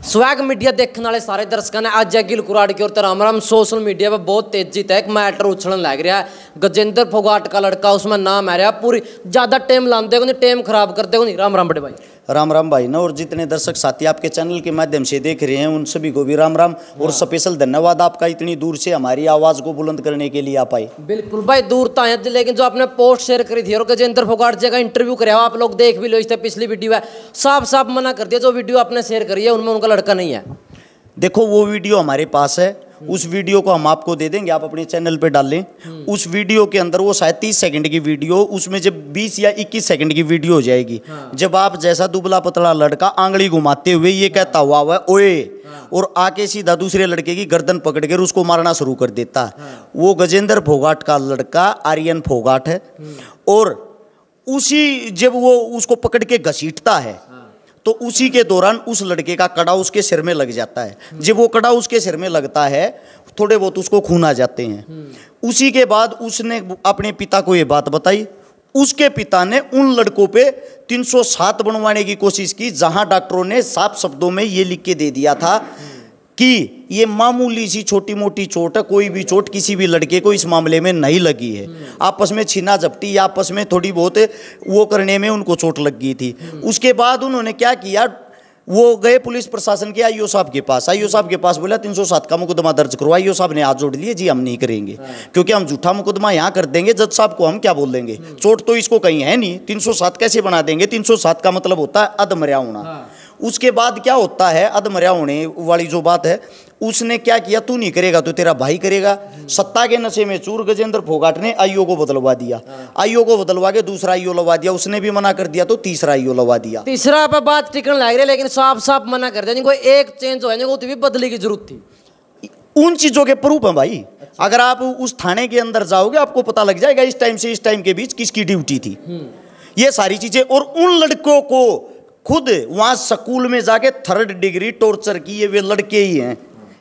Swag media देखने वाले सारे दर्शकों ने आज गिल कुराड़ की ओर राम राम। सोशल मीडिया पर बहुत तेजी तक मैटर उछलन लग रहा है। गजेंद्र फोगाट का लड़का, उसमें नाम आ रहा पूरी ज्यादा टाइम लाते को, टाइम खराब करते को नहीं। राम राम बड़े भाई। राम राम भाई ना, और जितने दर्शक साथी आपके चैनल के माध्यम से देख रहे हैं उन सभी को भी राम राम। और स्पेशल धन्यवाद आपका, इतनी दूर से हमारी आवाज को बुलंद करने के लिए आप आए। बिल्कुल भाई, दूर तो आए, लेकिन जो आपने पोस्ट शेयर करी थी और गजेंद्र फोगाट जी का इंटरव्यू कराया, आप लोग देख भी लो, इस पिछली वीडियो है, साफ साफ मना कर दिया जो वीडियो आपने शेयर करी है उनमें उनका लड़का नहीं है। देखो वो वीडियो हमारे पास है, उस वीडियो को हम आपको दे देंगे, आप अपने चैनल पे डाल लें। उस वीडियो के अंदर वो शायद 30 सेकंड की वीडियो, उसमें जब 20 या 21 सेकंड की वीडियो हो जाएगी, जब आप जैसा दुबला पतला लड़का आंगली घुमाते हुए ये कहता हुआ वह ओए, और आके सीधा दूसरे लड़के की गर्दन पकड़ कर उसको मारना शुरू कर देता है। वो गजेंद्र फोगाट का लड़का आर्यन फोगाट है। और उसी जब वो उसको पकड़ के घसीटता है तो उसी के दौरान उस लड़के का कड़ा उसके सिर में लग जाता है। जब वो कड़ा उसके सिर में लगता है, थोड़े बहुत उसको खून आ जाते हैं। उसी के बाद उसने अपने पिता को ये बात बताई। उसके पिता ने उन लड़कों पे 307 बनवाने की कोशिश की, जहां डॉक्टरों ने साफ शब्दों में ये लिख के दे दिया था कि ये मामूली सी छोटी मोटी चोट है, कोई भी चोट किसी भी लड़के को इस मामले में नहीं लगी है। आपस में छीना झपटी या आपस में थोड़ी बहुत वो करने में उनको चोट लग गई थी। उसके बाद उन्होंने क्या किया, वो गए पुलिस प्रशासन के आईओ साहब के पास। आईओ साहब के पास बोला 307 का मुकदमा दर्ज करो। आईओ साहब ने हाथ जोड़ लिए, जी हम नहीं करेंगे, क्योंकि हम झूठा मुकदमा यहाँ कर देंगे, जज साहब को हम क्या बोल देंगे, चोट तो इसको कहीं है नहीं, 307 कैसे बना देंगे। 307 का मतलब होता है अधमर्या होना। उसके बाद क्या होता है, अधमर्या होने वाली जो बात है, उसने क्या किया, तू नहीं करेगा तो तेरा भाई करेगा। सत्ता के नशे में चूर गजेंद्र फोगाट ने आईओ को बदलवा दिया। आईओ को बदलवा के दूसरा आईओ लगा दिया, उसने भी मना कर दिया तो तीसरा आईओ लगा दिया। तीसरा पे बात टिकन लग रही है, लेकिन साफ साफ मना कर दिया। कोई एक चेंज हो जाए तो भी बदली की जरूरत थी। उन चीजों के प्रूफ है भाई। अगर आप उस थाने के अंदर जाओगे आपको पता लग जाएगा इस टाइम से इस टाइम के बीच किसकी ड्यूटी थी, ये सारी चीजें। और उन लड़कों को खुद वहां स्कूल में जाके 3rd डिग्री टॉर्चर की, ये वे लड़के ही हैं।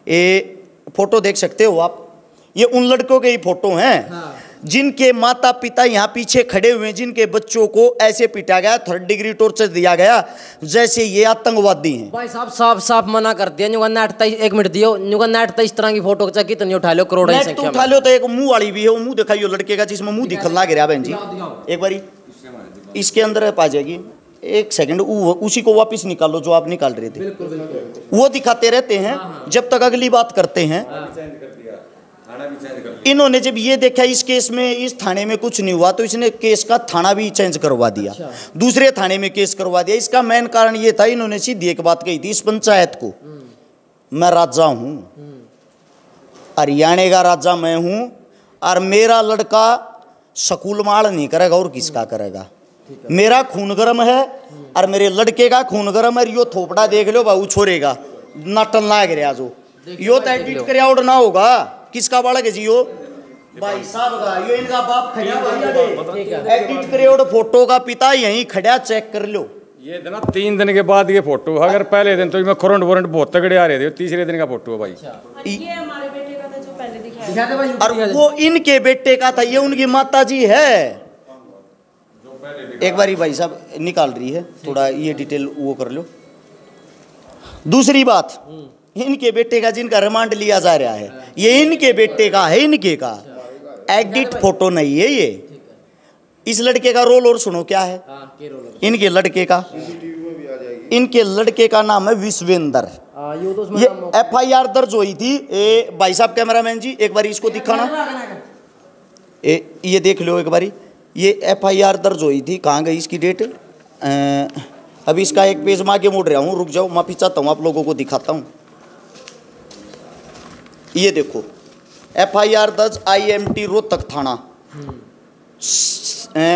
ये फोटो देख सकते हो आप, ये उन लड़कों के ही फोटो हैं जिनके माता पिता यहाँ पीछे खड़े हुए हैं, जिनके बच्चों को ऐसे पीटा गया, 3rd डिग्री टॉर्चर दिया गया जैसे ये आतंकवादी हैं। भाई साहब साफ साफ मना कर दिया। एक मिनट दियो, नेट इस तरह की फोटो कितनी उठा लो, करोड़ों की संख्या में उठा लो। तो एक मुंह वाली भी है, वो मुंह दिखाइयो लड़के का जिसमें मुंह दिखल लग रहा बहन जी। एक बारी इसके अंदर पा जाएगी, एक सेकंड उसी को वापस निकालो जो आप निकाल रहे थे। बिल्कुल, बिल्कुल। वो दिखाते रहते हैं जब तक अगली बात करते हैं। इन्होंने जब ये देखा इस केस में इस थाने में कुछ नहीं हुआ तो इसने केस का थाना भी चेंज करवा दिया। दूसरे थाने में केस करवा दिया। इसका मेन कारण ये था, इन्होंने सीधी एक बात कही थी इस पंचायत को, मैं राजा हूं, हरियाणा का राजा मैं हूं, और मेरा लड़का स्कूल माड़ नहीं करेगा और किसका करेगा। मेरा खून गर्म है और मेरे लड़के का खून गर्म है। यो थोपड़ा देख लो बाबू, छोड़ेगा नाटन लाग रहा जो यो तो एडिट कर और ना होगा। किसका बालक है जी यो, भाई साहब का, यो इनका बाप खड़ा भाई, एडिट करे और फोटो का पिता यहीं खड़ा, चेक कर लो। ये ना 3 दिन के बाद ये फोटो, अगर पहले दिन तो करंट वारंट बहुत तगड़े आ रहे थे, तीसरे दिन का फोटो है भाई। ये हमारे बेटे का था जो पहले दिखाया, और वो इनके बेटे का था, ये उनकी माता जी है। एक बारी भाई साहब निकाल रही है, थोड़ा ये डिटेल वो कर लो। दूसरी बात, इनके बेटे का जिनका रिमांड लिया जा रहा है, ये इनके बेटे का है, इनके का एडिट फोटो नहीं है ये। इस लड़के का रोल और सुनो क्या है, इनके लड़के का, इनके लड़के का नाम है विश्वेंद्र। ये FIR दर्ज हुई थी। भाई साहब कैमरामैन जी एक बारी इसको दिखाना, ये देख लो एक बारी। ये FIR दर्ज हुई थी, कहाँ गई इसकी डेट, अभी इसका एक पेज मैं आगे मोड़ रहा हूँ, रुक जाओ, माफी चाहता हूँ, आप लोगों को दिखाता हूँ। ये देखो FIR दर्ज IMT रोहतक थाना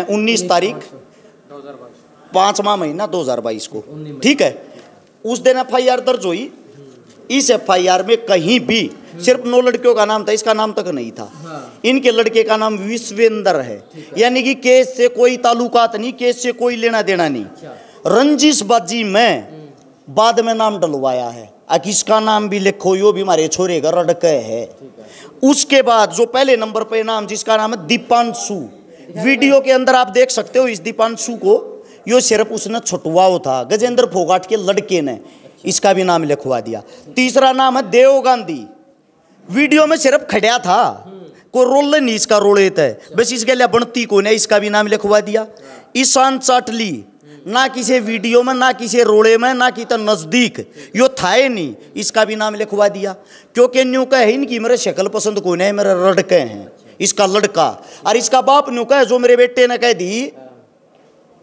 19 तारीख 5वां महीना 2022 को, ठीक है। उस दिन FIR दर्ज हुई। इस FIR में कहीं भी सिर्फ 9 लड़कियों का नाम था, इसका नाम तक नहीं था। इनके लड़के का नाम विश्वेंद्र है, यानी कि केस से कोई ताल्लुकात नहीं, केस से कोई लेना देना नहीं। रंजिशबाजी में बाद में नाम डलवाया है, किसका नाम भी लिखो, यो भी हमारे छोरे का लड़का है। उसके बाद जो पहले नंबर पे नाम, जिसका नाम है दीपांशु, वीडियो के अंदर आप देख सकते हो इस दीपांशु को, यो सिर्फ उसने छुटवाओ था गजेंद्र फोगाट के लड़के ने। इसका भी नाम लिखवा दिया। तीसरा नाम है देव गांधी, वीडियो में सिर्फ खड़ा था, को रोल नहीं इसका रोलेत है, बस इसके लिए बनती को नहीं, इसका भी नाम लिखवा दिया। ईशान चाटली, ना किसी वीडियो में, ना किसी रोले में, ना कि तो नजदीक यो था ही नहीं, इसका भी नाम लिखवा दिया। क्योंकि न्यू का है इनकी मेरे शक्ल पसंद को नहीं, मेरे लड़के हैं, इसका लड़का और इसका बाप न्यू का है, जो मेरे बेटे ने कह दी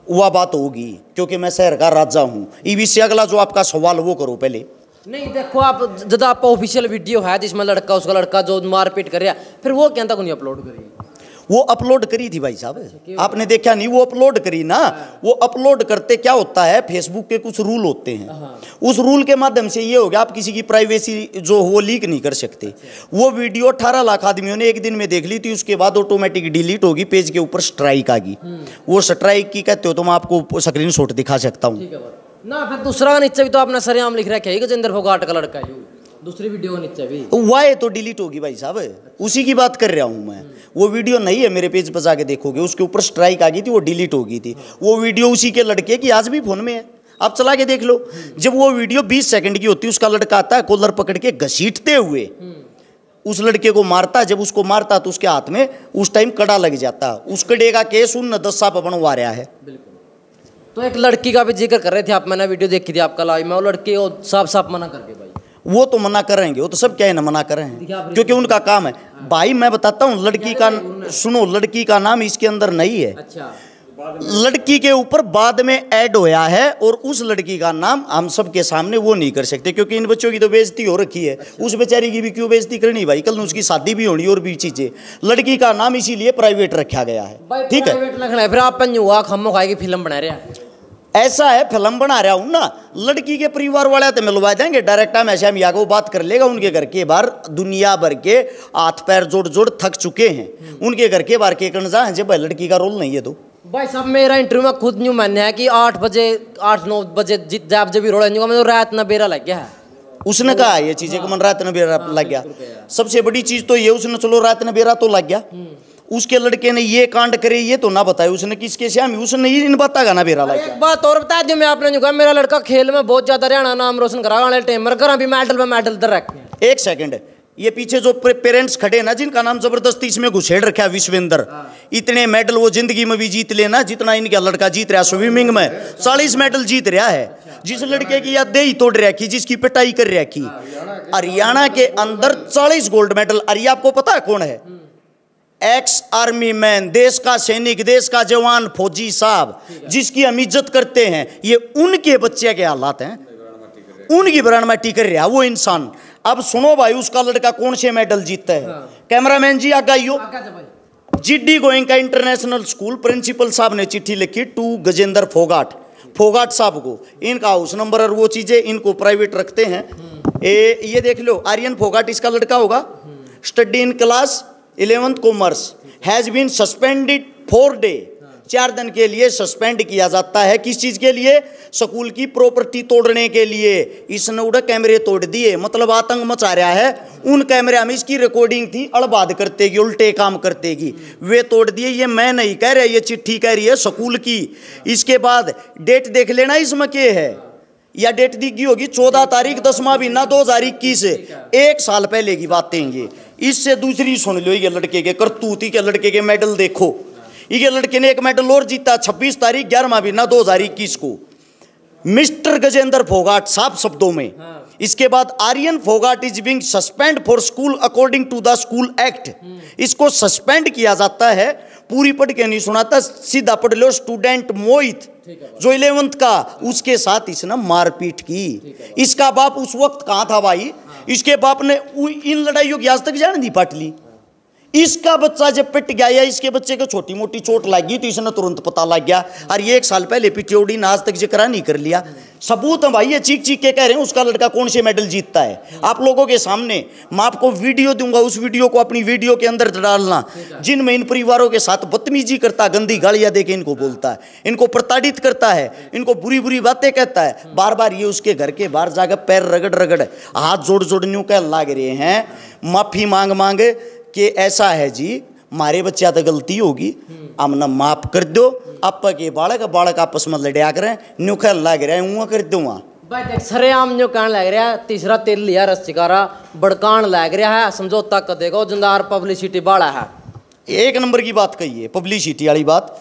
वह बात होगी, क्योंकि मैं शहर का राजा हूं। इसी से अगला जो आपका सवाल वो करो पहले। नहीं देखो आप, जब आप ऑफिशियल वीडियो है जिसमें लड़का उसका लड़का जो मारपीट कर रहा है, फिर वो क्या तक नहीं अपलोड करी? वो अपलोड करी थी भाई साहब, आपने देखा नहीं? वो अपलोड करी ना। वो अपलोड करते क्या होता है, फेसबुक के कुछ रूल होते हैं, उस रूल के माध्यम से ये हो गया आप किसी की प्राइवेसी जो हो लीक नहीं कर सकते। वो वीडियो 18 लाख आदमियों ने एक दिन में देख ली थी, उसके बाद ऑटोमेटिक डिलीट होगी, पेज के ऊपर स्ट्राइक आ गई। वो स्ट्राइक की कहते हो तो मैं आपको स्क्रीन शॉट दिखा सकता हूँ ना। फिर दूसरा का नीचे भी तो आपने सरेआम लिख रखा है गजेंद्र फोगाट का लड़का है, दूसरी वीडियो के नीचे भी वाह तो डिलीट होगी भाई साहब, उसी की बात कर रहा हूं मैं। वो वीडियो नहीं है, मेरे पेज पर जाके देखोगे, उसके ऊपर स्ट्राइक आ गई थी, वो डिलीट हो गई थी। वो वीडियो उसी के लड़के की आज भी फोन में है, आप चला के देख लो। जब वो वीडियो 20 सेकंड की होती है, उसका लड़का आता है कॉलर पकड़ के घसीटते हुए उस लड़के को मारता। जब उसको मारता तो उसके हाथ में उस टाइम कड़ा लग जाता। उस कड़े का केस 10 साल बनवा रहा है। तो एक लड़की का भी जिक्र कर रहे थे आप, मैंने वीडियो देखी थी आपका लाइव में, वो लड़की को साफ साफ मना करके भाई। वो तो मना करेंगे, वो तो सब क्या है ना मना कर रहे हैं, क्योंकि उनका काम है। भाई मैं बताता हूँ, लड़की का सुनो, लड़की का नाम इसके अंदर नहीं है। अच्छा, लड़की के ऊपर बाद में ऐड होया है, और उस लड़की का नाम हम सब के सामने वो नहीं कर सकते, क्योंकि इन बच्चों की तो बेइज्जती हो रखी है। उस बेचारी की भी क्यों बेइज्जती करनी भाई, कल उसकी शादी भी होनी और भी चीजें। लड़की का नाम इसीलिए प्राइवेट रखा गया है, ठीक है। फिर आप हुआ खम्मो खाई की फिल्म बना रहे हैं, ऐसा है, फिल्म बना रहा हूं ना। लड़की के परिवार वाले तो मिलवा देंगे डायरेक्ट, हम ऐसे हम यहाँ को बात कर लेगा। उनके घर के बाहर दुनिया भर के हाथ पैर जोड़ जोड़ थक चुके हैं, उनके घर के बाहर के कण जा जब लड़की का रोल नहीं है। तो भाई साहब मेरा इंटरव्यू में खुद न्यू मानना है कि 8-9 बजे जब भी रोड़ा तो रात न बेरा लग गया है। उसने कहा ये चीजें को मन रात न बेरा लग गया। सबसे बड़ी चीज तो ये, उसने चलो रात न बेरा तो लग गया, उसके लड़के ने ये कांड करे ये तो ना बताया उसने किसके श्याम, उसने इन बतागा ना बेरा लग गया। एक बात और बता दूं मैं आपने, जो कहा मेरा लड़का खेल में बहुत ज्यादा हरियाणा नाम रोशन करा वाले टाइम में घर भी मेडल पे मेडल दर रखे। एक सेकंड, ये पीछे जो पेरेंट्स खड़े ना जिनका नाम जबरदस्ती इसमें घुसेड़ रखा है विश्वेंद्र, इतने मेडल वो जिंदगी में भी जीत लेना जितना इनका लड़का जीत रहा। स्विमिंग में 40 मेडल जीत रहा है। जिस लड़के की याद दे तोड़ रखी, जिसकी पिटाई कर रखी, हरियाणा के अंदर 40 गोल्ड मेडल। अरे आपको पता है कौन है? एक्स आर्मी मैन, देश का सैनिक, देश का जवान, फौजी साहब, जिसकी हम इज्जत करते हैं। ये उनके बच्चे के हालात हैं, उनकी ब्रांड माटी कर रहा वो इंसान। अब सुनो भाई, उसका लड़का कौन से मेडल जीतता है? कैमरामैन जी आगा आइयो। GD Goenka International School principal साहब ने चिट्ठी लिखी टू गजेंद्र फोगाट साहब को। इनका हाउस नंबर और वो चीजें इनको प्राइवेट रखते हैं। ये देख लो, आर्यन फोगाट इसका लड़का होगा। Study in class 11th commerce has been suspended 4 day, 4 दिन के लिए सस्पेंड किया जाता है। किस चीज के लिए? स्कूल की प्रॉपर्टी तोड़ने के लिए। इसने उड़ा कैमरे तोड़ दिए, मतलब आतंक मचा रहा है। उन कैमरे में इसकी रिकॉर्डिंग थी, अड़बाद करतेगी, उल्टे काम करतेगी, वे तोड़ दिए। ये मैं नहीं कह रहा, ये चिट्ठी कह रही है स्कूल की। इसके बाद डेट देख लेना इसमें क्या है, या डेट दी गई होगी 14 तारीख 10वां महीना 2021, 1 साल पहले की बातें ये। इससे दूसरी सुन लो, ये लड़के के करतूती के लड़के के मेडल देखो। ये लड़के ने एक मेडल और जीता 26 तारीख 11वां महीना 2021 को, मिस्टर गजेंद्र फोगाट, साफ शब्दों में। इसके बाद Aryan Phogat is being suspend for school according to the school act. इसको सस्पेंड किया जाता है। पूरी पढ़ के नहीं सुनाता, सीधा पढ़ लो। स्टूडेंट मोहित जो 11th का, उसके साथ इसने मारपीट की। इसका बाप उस वक्त कहां था भाई? इसके बाप ने इन लड़ाइयों की आज तक जान दी पाटली। इसका बच्चा जब पिट गया या इसके बच्चे को छोटी मोटी चोट लगी तो इसने तुरंत पता लग गया, और ये 1 साल पहले पिटियोड़ी ने आज तक जिक्र नहीं कर लिया। सबूत है भाई, ये चीख चीख के कह रहे हैं उसका लड़का कौन से मेडल जीतता है। आप लोगों के सामने मैं आपको वीडियो दूंगा, उस वीडियो को अपनी वीडियो के अंदर डालना, जिनमें इन परिवारों के साथ बदतमीजी करता, गंदी गालियां देके इनको बोलता है, इनको प्रताड़ित करता है, इनको बुरी बुरी बातें कहता है। बार बार ये उसके घर के बाहर जाकर पैर रगड़ रगड़ हाथ जोड़ जोड़ न्यू कह लाग रहे हैं, माफी मांग मांग कि ऐसा है जी, मारे बच्चा तो गलती होगी, हमने माफ कर दो। आप के बालक आपस में लड़िया करें, न्यूखल लग रहे हैं कर दूंगा। भाई देख सरेआम जो कहने लग रहा है तीसरा तेल लिया रस्सिकारा बड़कान लग रहा है समझौता कर देगा जंदार पब्लिसिटी बाड़ा है। एक नंबर की बात कही है, पब्लिसिटी वाली बात।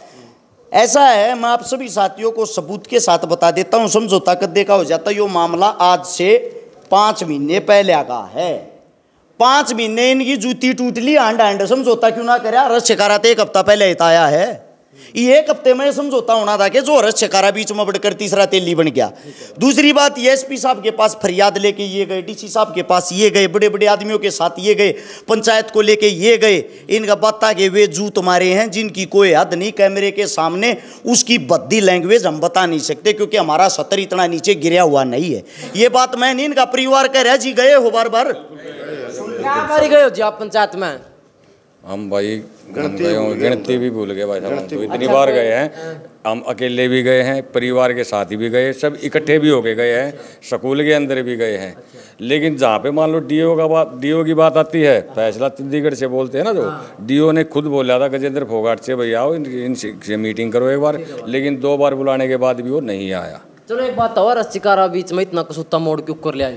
ऐसा है, मैं आप सभी साथियों को सबूत के साथ बता देता हूं, समझौता कद्दे का हो जाता है। यो मामला आज से 5 महीने पहले का है। 5 महीने इनकी जूती टूट ली, आंड समझौता क्यों ना करे। रस शिकारा तो 1 हफ्ता पहले आया है। ये 1 हफ्ते में समझौता होना था कि जो रस शिकारा बीच में बढ़कर तीसरा तेली बन गया। दूसरी बात, ये एसपी साहब के पास फरियाद लेके ये गए, डीसी साहब के पास ये गए, बड़े बड़े आदमियों के साथ ये गए, पंचायत को लेके ये गए। इनका बता के वे जूत मारे हैं जिनकी कोई हद नहीं। कैमरे के सामने उसकी बद्दी लैंग्वेज हम बता नहीं सकते क्योंकि हमारा सतर इतना नीचे गिरा हुआ नहीं है। ये बात मैं नहीं, इनका परिवार कह रहा जी गए हो बार बार। क्या बारी गए हो जी आप पंचायत में? हम भाई गिनती भी भूल गए भाई साहब, तो इतनी बार गए हैं। हम अकेले भी गए हैं, परिवार के साथ भी गए, सब इकट्ठे भी होके गए हैं, स्कूल के अंदर भी गए हैं। लेकिन जहाँ पे मान लो डीओ की बात आती है, फैसला चंडीगढ़ से बोलते हैं ना, जो डीओ ने खुद बोला था गजेंद्र फोगाट से भैया आओ इनसे मीटिंग करो एक बार, लेकिन 2 बार बुलाने के बाद भी वो नहीं आया। चलो एक बात और, रस्सिकारा बीच में इतना कसूता मोड़ क्यों कर लिया?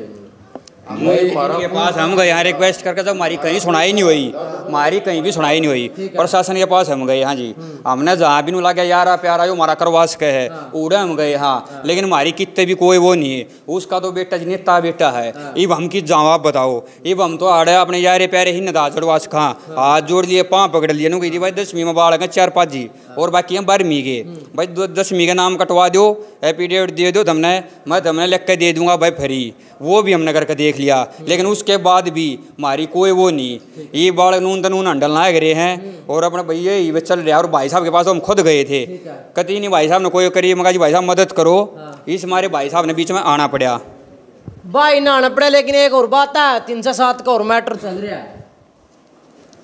के पास हम गए यहाँ रिक्वेस्ट करके, तो हमारी कहीं सुनाई नहीं हुई, हमारी कहीं भी सुनाई नहीं हुई। प्रशासन के पास हम गए, हाँ जी, हमने जहाँ भी लगा यार प्यारा जो हमारा करवास के है उड़े हम गए, हाँ, लेकिन हमारी कितने भी कोई वो नहीं है। उसका तो बेटा जिनेता बेटा है, इब हम की जवाब बताओ। इब हम तो आड़े अपने यारे प्यारे ही नदा चढ़वास खा हाथ जोड़ लिए, पाँव पकड़ लिए, कही थी भाई 10वीं में बाढ़ 4-5 जी और बाकी हम 12वीं के, भाई 10वीं का नाम कटवा दो, एफिडेविट दे दो तुमने, मैं तुमने लिख के दे दूंगा भाई फ्री। वो भी हमने करके देख लिया, लेकिन उसके बाद भी हमारी कोई वो नहीं। ये बाढ़ नून तनून हंडल ना गिरे हैं और अपना भैया ये चल रहा है। और भाई साहब के पास हम खुद गए थे, कती नहीं भाई साहब ने कोई करी, मगा जी भाई साहब मदद करो। इस हमारे भाई साहब ने बीच में आना पड़ा, भाई ना आना पड़ा। लेकिन एक और बात है, 307 का और मैटर चल रहा है।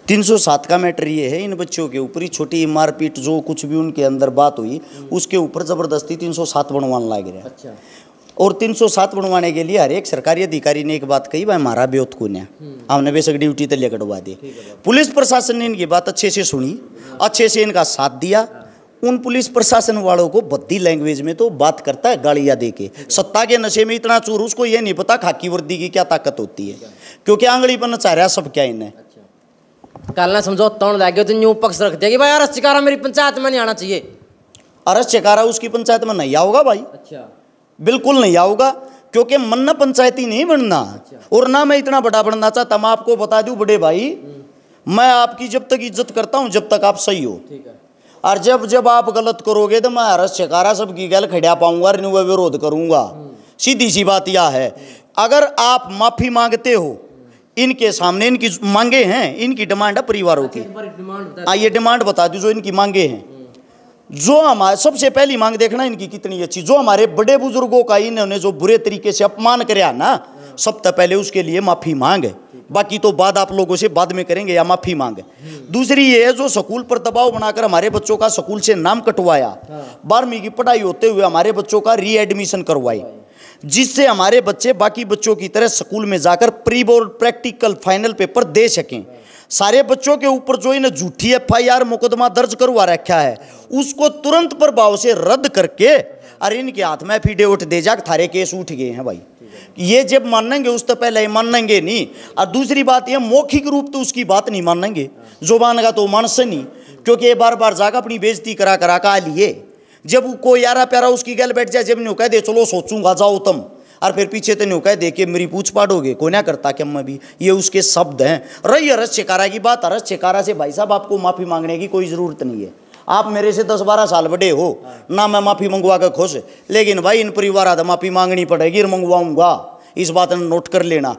307 का मैटर ये है, इन बच्चों के ऊपर ही छोटी मारपीट जो कुछ भी उनके अंदर बात हुई उसके ऊपर जबरदस्ती 307 बनवाने लग रहा है। अच्छा। और 307 बनवाने के लिए हर एक सरकारी अधिकारी ने एक बात कही, भाई हमारा ब्योत कौन है, हमने बेशक ड्यूटी तले कटवा दी। पुलिस प्रशासन ने इनकी बात अच्छे से सुनी, अच्छे से इनका साथ दिया। उन पुलिस प्रशासन वालों को बद्दी लैंग्वेज में तो बात करता है गालियाँ दे के। सत्ता के नशे में इतना चूर, उसको ये नहीं पता खाकी वर्दी की क्या ताकत होती है, क्योंकि आंगली पर नचा रहा सब क्या इन्हें। कल ना समझौता होने लग गया तो न्यू पक्ष रख दिया कि भाई रस शिकारा मेरी पंचायत में नहीं आना चाहिए। रस शिकारा उसकी पंचायत में नहीं आओगा भाई, अच्छा, बिल्कुल नहीं आऊगा, क्योंकि मन पंचायती नहीं बनना। और ना मैं इतना बड़ा बनना चाहता। मैं आपको बता दूं बड़े भाई, मैं आपकी जब तक इज्जत करता हूं जब तक आप सही हो, और जब आप गलत करोगे तो मैं रस शिकारा सबकी गल खड़ा पाऊंगा, विरोध करूंगा। सीधी सी बात यह है, अगर आप माफी मांगते हो इनके सामने, इनकी मांगे हैं, इनकी डिमांड है परिवारों की, ये डिमांड बता दो जो इनकी मांगे हैं। जो हमारे सबसे पहली मांग देखना इनकी कितनी अच्छी, जो हमारे बड़े बुजुर्गों का इन्होंने जो बुरे तरीके से अपमान कराया ना, सबसे पहले उसके लिए माफी मांगे। बाकी तो बाद आप लोगों से बाद में करेंगे, या माफी मांगे। दूसरी ये है, जो स्कूल पर दबाव बनाकर हमारे बच्चों का स्कूल से नाम कटवाया, 12वीं की पढ़ाई होते हुए हमारे बच्चों का रीएडमिशन करवाई, जिससे हमारे बच्चे बाकी बच्चों की तरह स्कूल में जाकर pre board practical final paper दे सकें। सारे बच्चों के ऊपर जो इन्हें झूठी FIR मुकदमा दर्ज करवा रखा है उसको तुरंत प्रभाव से रद्द करके, अरे इनके हाथ में एफिडेविट दे जा, थारे केस उठ गए हैं भाई। ये जब मानेंगे उस तो पहले ही मानेंगे नहीं। और दूसरी बात ये, मौखिक रूप तो उसकी बात नहीं मानेंगे, जुबान का तो मन से नहीं, क्योंकि ये बार बार जाकर अपनी बेइज्जती करा करा का लिए। जब कोई यारा प्यारा उसकी गल बैठ जाए, जब नहीं कह दे चलो सोचूंगा जाओ तुम, और फिर पीछे तो नहीं कह दे कि मेरी पूछ पाड़ोगे, को ना करता कि मैं भी, ये उसके शब्द हैं। रही रस शिकारा की बात, रस शिकारा से भाई साहब आपको माफ़ी मांगने की कोई ज़रूरत नहीं है। आप मेरे से 10-12 साल बड़े हो ना, मैं माफ़ी मंगवा कर खुश, लेकिन भाई इन परिवार आधा माफ़ी मांगनी पड़ेगी और मंगवाऊंगा, इस बात ने नोट कर लेना।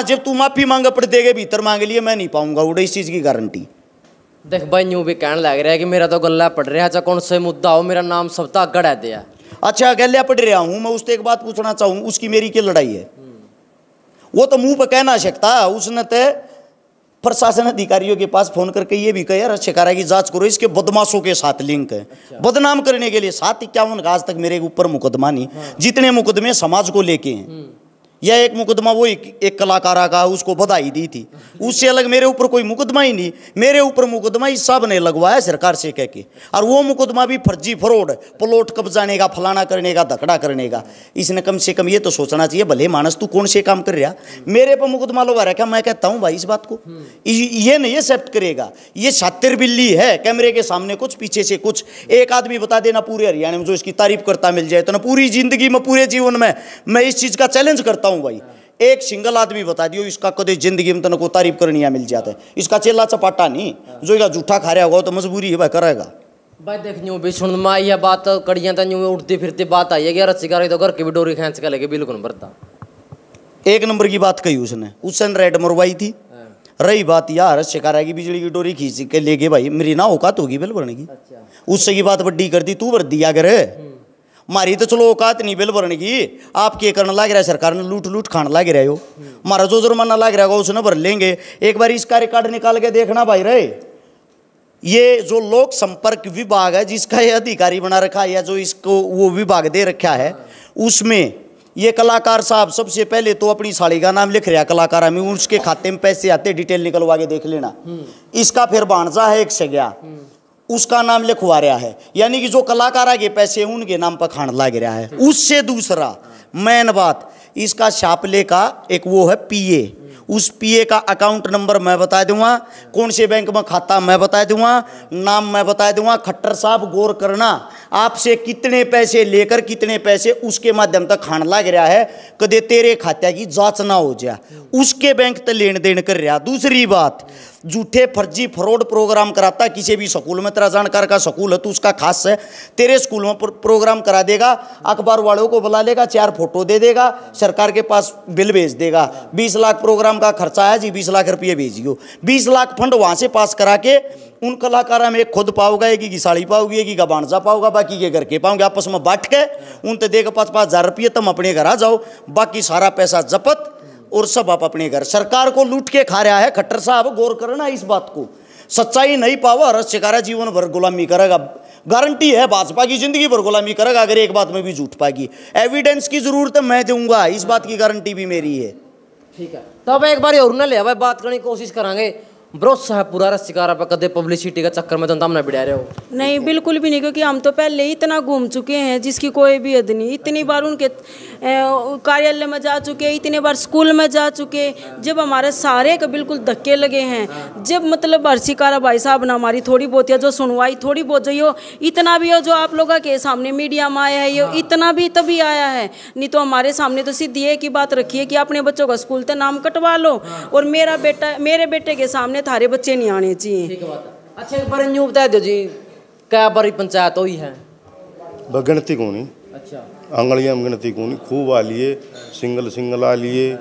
जब तू माफ़ी मांग पड़ देगे भीतर मांग लिए, मैं नहीं पाऊंगा उड़े, इस चीज़ की गारंटी। देख भाई न्यू भी कहने लग रहा है कि मेरा तो गला पड़ रहा है, चाहे कौन सा मुद्दा हो, मेरा नाम सब तक गड़ा दिया। अच्छा गलिया पढ़ रहा हूँ मैं, उससे एक बात पूछना चाहूँ, उसकी मेरी क्या लड़ाई है? वो तो मुंह पर कह ना सकता, उसने तो प्रशासन अधिकारियों के पास फोन करके ये भी कहा रस शिकारा की जांच करो, इसके बदमाशों के साथ लिंक है। बदनाम करने के लिए 751 का आज तक मेरे ऊपर मुकदमा नहीं। जितने मुकदमे समाज को लेके हैं, या एक मुकदमा वो एक कलाकारा का उसको बधाई दी थी, उससे अलग मेरे ऊपर कोई मुकदमा ही नहीं। मेरे ऊपर मुकदमा इस साहब ने लगवाया सरकार से कह के, और वो मुकदमा भी फर्जी फ्रॉड, प्लॉट कब्जाने का, फलाना करने का, धकड़ा करने का। इसने कम से कम ये तो सोचना चाहिए, भले मानस तू कौन से काम कर रहा, मेरे पर मुकदमा लगा रखा। मैं कहता हूँ भाई इस बात को ये नहीं एक्सेप्ट करेगा। ये शातिर बिल्ली है, कैमरे के सामने कुछ, पीछे से कुछ। एक आदमी बता देना पूरे हरियाणा में जो इसकी तारीफ करता मिल जाए तो ना, पूरी जिंदगी में, पूरे जीवन में मैं इस चीज का चैलेंज करता हूं भाई। एक सिंगल आदमी बता दियो इसका कदे जिंदगी में तनको तारीफ करनी मिल जाता है। इसका चेला चपाटा नहीं, जो इसका जूठा खा रहा होगा तो मजबूरी है भाई, करेगा भाई। देखनी भी सुन में यह बात कड़ियां तो यूं उठती फिरती बात आई है कि रसिका तो घर की भी डोरी खींच के लेके बिल्कुल भरता। एक नंबर की बात कही उसने, उसने रेड मरवाई थी। रही बात यार शिकारा की बिजली की डोरी खींच के ले गए भाई, मेरी ना औकात होगी बिल भरने की। उससे की बात बड्डी कर दी, तू भर दिया कर, मारी तो चलो औकात नहीं बिल भरने की। आप क्या करना लग रहा है, सरकार ने लूट लूट खाना लग रहा हो, हमारा जो जुर्माना लग रहा होगा उसने भर लेंगे। एक बार इसका रिकॉर्ड निकाल के देखना भाई रे, ये जो लोक संपर्क विभाग है जिसका ये अधिकारी बना रखा है, या जो इसको वो विभाग दे रखा है, उसमें ये कलाकार साहब सबसे पहले तो अपनी साड़ी का नाम लिख रहा कलाकारा में, उसके खाते में पैसे आते, डिटेल निकलवा के देख लेना। इसका फिर भांजा है एक सगया, उसका नाम लिखवा रहा है, यानी कि जो कलाकारा के पैसे उनके नाम पर खान लग रहा है। उससे दूसरा मेन बात, इसका शापले का एक वो है पीए, उस पीए का अकाउंट नंबर मैं बता दूंगा, कौन से बैंक में खाता मैं बता दूंगा, नाम मैं बता दूंगा। खट्टर साहब गौर करना, आपसे कितने पैसे लेकर कितने पैसे उसके माध्यम तक खान लग रहा है, कदे तेरे खाते की जांच ना हो जाए, उसके बैंक तक लेन देन कर रहा। दूसरी बात, झूठे फर्जी फ्रॉड प्रोग्राम कराता, किसी भी स्कूल में तेरा जानकार का स्कूल है तो उसका खास है, तेरे स्कूल में प्रोग्राम करा देगा, अखबार वालों को बुला लेगा, 4 फोटो दे देगा, सरकार के पास बिल भेज देगा, 20 लाख प्रोग्राम का खर्चा है जी, 20 लाख रुपये भेजियो। 20 लाख फंड वहां से पास करा के उन कलाकारा में खुद पाओगा, एक की साड़ी पाओगी, एक का बाणजा पाओगा, बाकी के घर के पाओगे, आपस में बांट के उन तो देगा 5-5 हज़ार रुपये, तुम अपने घर आ जाओ, बाकी सारा पैसा जपत और सब आप अपने घर। सरकार को लूट के खा रहा है खट्टर साहब, गौर करना इस बात को। सच्चाई नहीं पावा रस शिकारा जीवन भर गुलामी करेगा, गारंटी है भाजपा की जिंदगी भर गुलामी करेगा अगर एक बात में भी झूठ पाएगी। एविडेंस की जरूरत मैं दूंगा, इस बात की गारंटी भी मेरी है। ठीक है, तो अब एक बार और ना ले भाई बात करने की कोशिश करांगे। भरोसा है पूरा रसिकारा पर, कदे पब्लिसिटी का चक्कर में तो हम ना बिड़ा रहे हो? नहीं बिल्कुल भी नहीं, क्योंकि हम तो पहले ही इतना घूम चुके हैं जिसकी कोई भी हद नहीं। इतनी बार उनके कार्यालय में जा चुके, इतनी बार स्कूल में जा चुके, जब हमारे सारे के बिल्कुल धक्के लगे हैं। जब मतलब रसिकारा भाई साहब ने हमारी थोड़ी बहुत या जो सुनवाई थोड़ी बहुत जो हो, इतना भी हो जो आप लोगों के सामने मीडिया में आया है, ये इतना भी तभी आया है, नहीं तो हमारे सामने तो सीधी एक ही बात रखी है कि अपने बच्चों का स्कूल तो नाम कटवा लो, और मेरे बेटे के सामने थारे बच्चे नहीं आने चाहिए। ठीक बात है। अच्छा एक बार न्यू बता दो जी, क्या बारी पंचायत हुई है? गिनती कोनी, अच्छा आंगलियां में गिनती कोनी, खूब आ लिए, सिंगल आ लिए,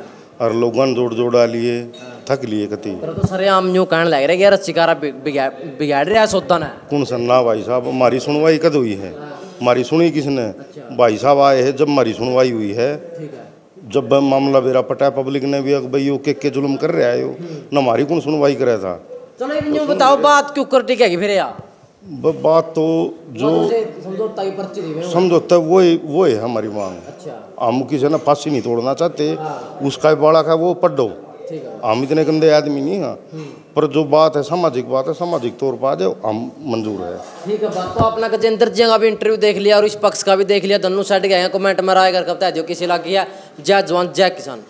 और लोगन जोड़ आ लिए, थक लिए कति। तो सरे आम न्यू कहने लग रहे कि रसिकारा बिगाड़ रहा है सौदा ना। कौन सन्ना भाई साहब, हमारी सुनवाई कद हुई है? हमारी सुनी किसने? भाई साहब आए हैं जब हमारी सुनवाई हुई है, जब मामला बेरा पटा, पब्लिक ने भी भाई के जुल्म कर रहा है न, हमारी कौन सुनवाई कर रहा था। चलो एक न्यू बताओ बात क्यों कर टिकेगी फिर यार? बात तो जो समझौता वो है हमारी मांग। अच्छा, हम किसी ने फांसी नहीं तोड़ना चाहते, उसका बड़ा का वो पढ़ो, हम इतने गंदे आदमी नहीं हैं, पर जो बात है सामाजिक बात है, सामाजिक तौर पर आ जाओ हम मंजूर है। ठीक है बात तो अपना गजेंद्र जी का भी इंटरव्यू देख लिया और इस पक्ष का भी देख लिया, दोनों साइड गए हैं। कमेंट में राय करके बता दो किसी इलाके है। जय जवान जय किसान।